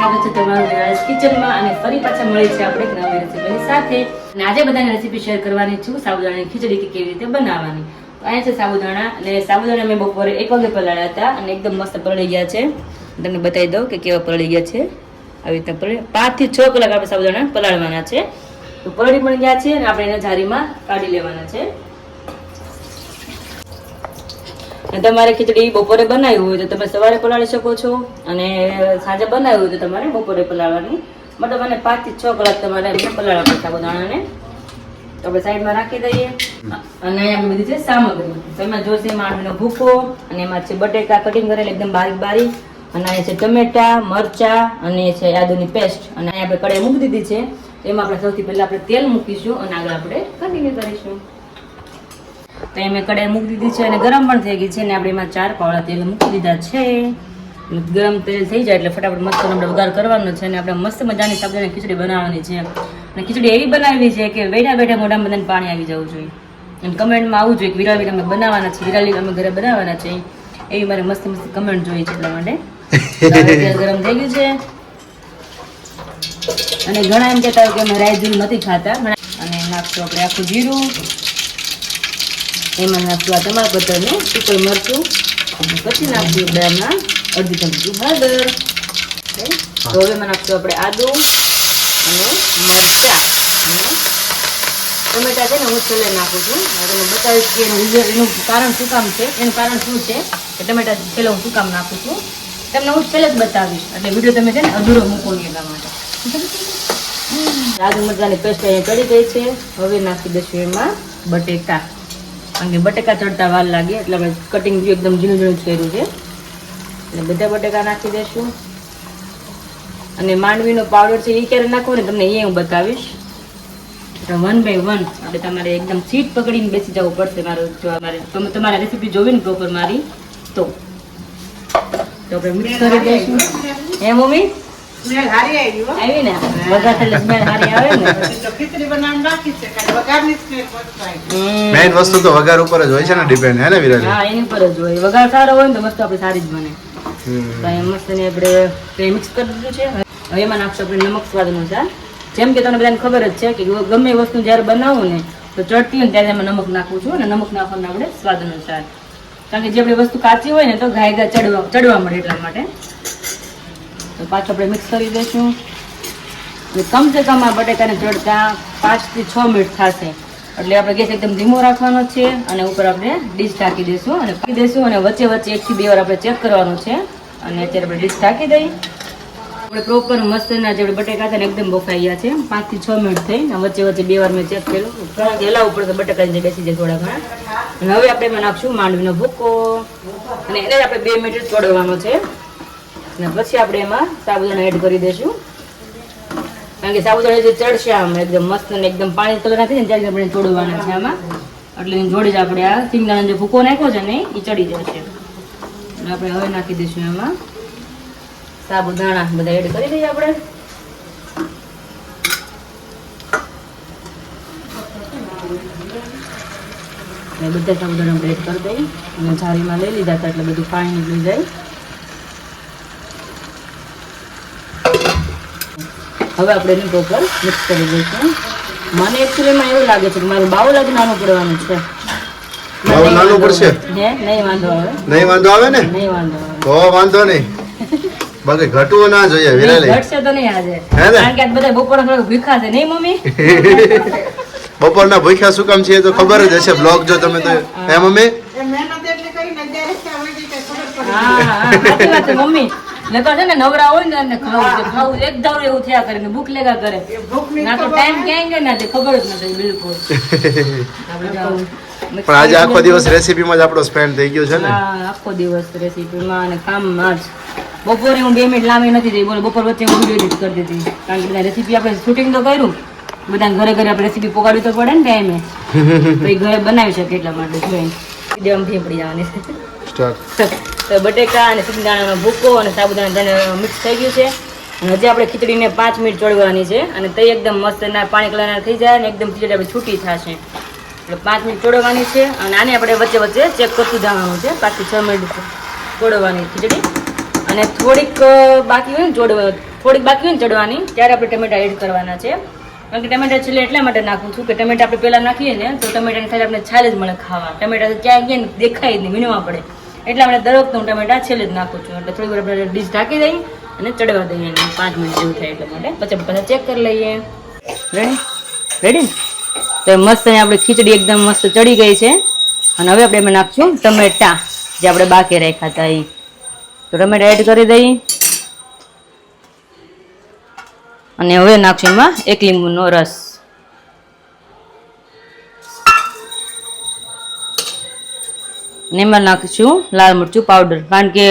સ્વાગત છે તમારું વિરાજ કિચનમાં અને ફરી પાછા મળી છે આપણે એક નવી રેસીપીની સાથે અને આજે બધાને રેસીપી શેર કરવાની છું સાબુદાણાની ખીચડી કે કેવી રીતે બનાવવાની. તો અહીંયા છે સાબુદાણા અને સાબુદાણા મેં બપોરે 1 વાગે પલાળ્યા હતા અને એકદમ મસ્ત પલળી ગયા છે. તમને બતાવી દઉં કે કેવા પલળી ગયા છે. આવી રીતે પલળી 5 થી 6 કલાક આપણે સાબુદાણા પલાળવાના છે. તો પલળી પણ ગયા છે અને આપણે એને જારીમાં કાઢી લેવાના છે. તમારે ખીચડી બપોરે બનાવી હોય તો તમે સવારે પલાળી શકો છો અને સાંજે બનાવી હોય તો તમારે બપોરે પલાળવાની. મતલબ મને 5 થી 6 કલાક તમારે એમને પલાળવા પડે સાબુદાણાને. તો આપણે સાઈડમાં રાખી દઈએ અને અહીંયા બધી છે સામગ્રી. તો એમાં જોશે માંડવીનો ભૂકો અને એમાં છે બટેકા કટિંગ કરેલા એકદમ બારીક બારીક અને અહીંયા છે ટમેટા, મરચા અને છે આદુની પેસ્ટ અને અહીંયા આપણે કઢાઈ મૂકી દીધી છે. એમાં આપણે સૌથી પહેલા આપણે તેલ મૂકીશું અને આગળ આપણે કન્ટિન્યુ કરીશું. તો મેં કઢાઈ મૂકી દીધી છે અને ગરમ પણ થઈ ગઈ છે અને આપણે એમાં 4 પાવડા તેલ મૂકી દીધા છે. ગરમ તેલ થઈ જાય એટલે ફટાફટ મસ્ત આપણે વઘાર કરવાનો છે અને આપણે મસ્ત મજાની સાબુદાણાની ખીચડી બનાવવાની છે. અને ખીચડી એવી બનાવવી છે કે બેઠા બેઠા મોઢામાં બધાને પાણી આવી જવું જોઈએ અને કમેન્ટમાં આવવું જોઈએ કે વિરાલી અમે બનાવવાના છે, વિરાલી અમે ઘરે બનાવવાના છે, એવી મારે મસ્ત મસ્ત કમેન્ટ જોઈએ છે. એટલા માટે તેલ ગરમ થઈ ગયું છે અને ઘણા એમ કહેતા હોય કે અમે રાઈ જીરું નથી ખાતા. અને નાખશું આપણે આખું જીરું, એમાં નાખશું આ તમાલપત્ર ને સૂકું મરચું અને પછી નાખશું આપણે આમાં અડધી ચમચી હળદર. તો હવે એમાં નાખશું આપણે આદુ અને મરચા અને ટમેટા છે ને હું છેલ્લે નાખું છું. તમને બતાવીશ કે એનું કારણ શું કામ છે, એનું કારણ શું છે કે ટમેટા છેલ્લે હું શું કામ નાખું છું તમને હું છેલ્લે જ બતાવીશ. એટલે વિડીયો તમે છે ને અધૂરો મૂકો નહીં એટલા માટે. આદુ મરચાની પેસ્ટ અહીંયા ચડી ગઈ છે. હવે નાખી દઈશું એમાં બટેકા. કારણ કે બટેકા ચડતા વાર લાગે એટલે આપણે કટિંગ એકદમ ઝીણું ઝીણું કર્યું છે એટલે બધા બટેકા નાખી દઈશું. અને માંડવીનો પાવડર છે એ ક્યારે નાખવો ને તમને એ હું બતાવીશ. એટલે 1 by 1 એટલે તમારે એકદમ સીટ પકડીને બેસી જવું પડશે. મારું જો તમે તમારે રેસીપી જોવી ને પ્રોપર મારી તો આપણે મિક્સ કરી દઈશું. હે મમ્મી સ્મેલ હારી આવી ને વઘાર એટલે સ્મેલ હારી આવે ને. તો ખીચડી બનાવવાનું બાકી છે કારણ વઘારની સ્મેલ પહોંચવાય. મેઈન વસ્તુ તો વઘાર ઉપર જ હોય છે ને ડિપેન્ડ, હે ને વિરાજ? હા એની ઉપર જ હોય. વઘાર સારો હોય ને તો મસ્ત આપણી સારી જ બને. તો એ મસ્ત ને આપણે મિક્સ કરી દીધું છે. હવે એમાં નાખશું આપણે નમક સ્વાદ અનુસાર. જેમ કે તમને બધાને ખબર જ છે કે ગમે વસ્તુ જ્યારે બનાવું ને તો ચડતી હોય ને ત્યારે એમાં નમક નાખું છું અને નમક નાખવાનું આપણે સ્વાદ અનુસાર. કારણ કે જે આપણી વસ્તુ કાચી હોય ને તો ઘાય ચડવા મળે એટલા માટે. તો પાછું આપણે મિક્સ કરી દઈશું. કમસે કમ આ બટેકાને ચડતા 5 થી 6 મિનિટ થશે. એટલે આપણે ગેસ એકદમ ધીમો રાખવાનો છે અને ઉપર આપણે ડીશ ઢાંકી દઈશું અને વચ્ચે વચ્ચે 1 થી 2 વાર આપણે ચેક કરવાનું છે. અને અત્યારે આપણે ડીશ ઢાંકી દઈએ. આપણે પ્રોપર મસ્તના જે બટેકા હતા ને એકદમ બફાઈ ગયા છે. 5 થી 6 મિનિટ થઈ અને વચ્ચે વચ્ચે 2 વાર મેં ચેક કર્યું. કારણ કે હલાવવું પડે તો બટેકા જે બેસી જાય થોડા ઘણા. અને હવે આપણે એમાં નાખશું માંડવીનો ભૂકો અને એને આપણે 2 મિનિટ ચોડવાનો છે. અને પછી આપણે એમાં સાબુદાણા એડ કરી દઈશું. કારણ કે સાબુદાણા જે ચડશે આમ એકદમ મસ્ત ને એકદમ પાણી કલર નાખી ને ત્યારે આપણે ચોડવાના છે આમાં. એટલે એની જોડે જ આપણે આ સિંગદાણાનો જે ભૂકો નાખ્યો છે ને એ ચડી જશે. અને આપણે હવે નાખી દઈશું એમાં સાબુદાણા બધા એડ કરી દઈએ આપણે. બધા સાબુદાણા આપણે એડ કરી દઈએ અને જાળીમાં લઈ લીધા હતા એટલે બધું પાણી નીકળી જાય. હવે આપણે એને પ્રોપર મિક્સ કરી દઈશું. મને એકચ્યુઅલીમાં એવું લાગે છે કે મારું બાઉલ જ નાનું પડવાનું છે. બાઉલ નાનું પડશે? હે નહીં વાંધો આવે. નહીં વાંધો આવે ને? નહીં વાંધો આવે. તો વાંધો નહીં. બાકી ઘટવું ના જોઈએ વિરાલી. ઘટશે તો નહીં આજે. કારણ કે આજ બધા બપોરના થોડા ભૂખ્યા છે નહીં મમ્મી? બપોરના ભૂખ્યા શું કામ છે એ તો ખબર જ હશે. બ્લોગ જો તમે તો હે મમ્મી? મહેનત એટલી કરીને 11 વાગે કઈ ખબર પડી. હા સાચી વાત છે મમ્મી. નકર છે ને નવરા હોય ને એને ખાવું એક ધારું એવું થયા કરે ને ભૂખ લેગા કરે. ના તો ટાઈમ ક્યાંય ગયો ને તે ખબર જ નથી બિલકુલ. પણ આજે આખો દિવસ રેસીપીમાં જ આપણો સ્પેન્ડ થઈ ગયો છે ને. હા આખો દિવસ રેસીપીમાં અને કામમાં જ. બપોરે હું 2 મિનિટ લાંબી નથી થઈ. બોલો બપોર વચ્ચે હું વિડીયો એડિટ કરી દીધી. કારણ કે બધા રેસીપી આપણે શૂટિંગ તો કર્યું, બધા ઘરે ઘરે આપણે રેસીપી પોગાડવી તો પડે ને ટાઈમે. તો એ ઘરે બનાવી શકે એટલા માટે જોઈને વિડીયો આમ પડી જવાની છે. તો બટેકા અને સિંગદાણાનો ભૂકો અને સાબુદાણા મિક્સ થઈ ગયું છે. અને હજી આપણે ખીચડીને 5 મિનિટ ચોળવાની છે અને તે એકદમ મસ્ત એના પાણી કલરના થઈ જાય અને એકદમ ખીચડી આપણી છૂટી થશે. એટલે 5 મિનિટ ચોળવાની છે અને આને આપણે વચ્ચે વચ્ચે ચેક કરતું જવાનું છે. 5 થી 6 મિનિટ ચોળવાની ખીચડી. અને થોડીક બાકી હોય ને થોડીક બાકી હોય ને ચડવાની ત્યારે આપણે ટમેટા એડ કરવાના છે. કારણ કે ટમેટા છેલ્લે એટલા માટે નાખું છું કે ટમેટા આપણે પહેલાં નાખીએ ને તો ટમેટાની ખાલી આપણે છાલ જ મળે ખાવા. ટમેટા તો ક્યાં ગયા ને દેખાય જ નહીં, વીણવા પડે. એટલે આપણે દરેક હું ટમેટા છેલ્લે જ નાખું છું. એટલે થોડી વાર આપણે ડીશ ઢાંકી દઈએ અને ચડવા દઈએ 5 મિનિટ જેવું થાય એટલા માટે. પછી આપણે ચેક કરી લઈએ. રેડી ને? તો મસ્ત આપણી ખીચડી એકદમ મસ્ત ચડી ગઈ છે. અને હવે આપણે એમાં નાખશું ટમેટા જે આપણે બાકી રાખ્યા હતા એ. તો ટમેટા એડ કરી દઈએ અને હવે નાખશું એમાં 1 લીંબુનો રસ. અને એમાં નાખીશું લાલ મરચું પાવડર. કારણ કે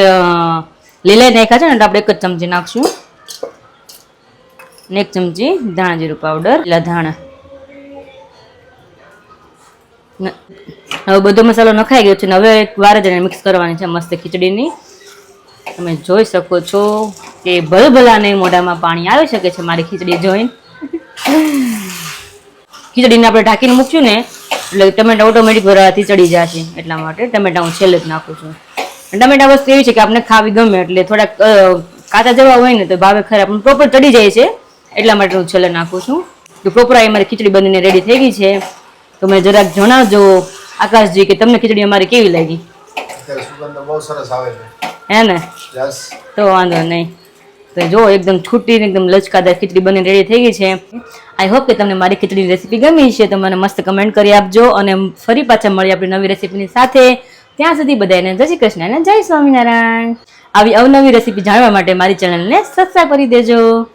લીલા નાખ્યા છે ને એટલે આપણે 1 જ ચમચી નાખશું. અને 1 ચમચી ધાણા જીરું પાવડર, લીલા ધાણા. હવે બધો મસાલો નખાઈ ગયો છે ને હવે એક વાર જ મિક્સ કરવાની છે મસ્ત ખીચડીની. તમે જોઈ શકો છો કે ભલભલાને મોઢામાં પાણી આવી શકે છે મારી ખીચડી જોઈને. ખીચડીને આપણે ઢાંકીને મૂકશું ને એટલે ટમેટા ઓટોમેટિક ભરાવાથી ચડી જશે. એટલા માટે ટમેટા હું છેલ્લે જ નાખું છું. ટમેટા વસ્તુ એવી છે કે આપણે ખાવી ગમે એટલે થોડાક કાચા જેવા હોય ને તો ભાવે ખરે આપણે પ્રોપર ચડી જાય છે. એટલા માટે હું છેલ્લે નાખું છું. તો પ્રોપર આ મારી ખીચડી બનીને રેડી થઈ ગઈ છે. તો મને જરાક જણાવજો આકાશજી કે તમને ખીચડી અમારી કેવી લાગી? સુગંધ બહુ સરસ આવે છે. હે ને? યસ. તો વાંધો નહીં. તો જો એકદમ છૂટી એકદમ લચકાદાર ખીચડી બની રેડી થઈ ગઈ છે. આઈ હોપ કે તમને મારી ખીચડીની રેસીપી ગમી છે. તો મને મસ્ત કમેન્ટ કરી આપજો અને ફરી પાછા મળીએ આપણી નવી રેસીપીની સાથે. ત્યાં સુધી બધાને જય શ્રી કૃષ્ણ અને જય સ્વામિનારાયણ. આવી અવનવી રેસીપી જાણવા માટે મારી ચેનલને સબસ્ક્રાઈબ કરી દેજો.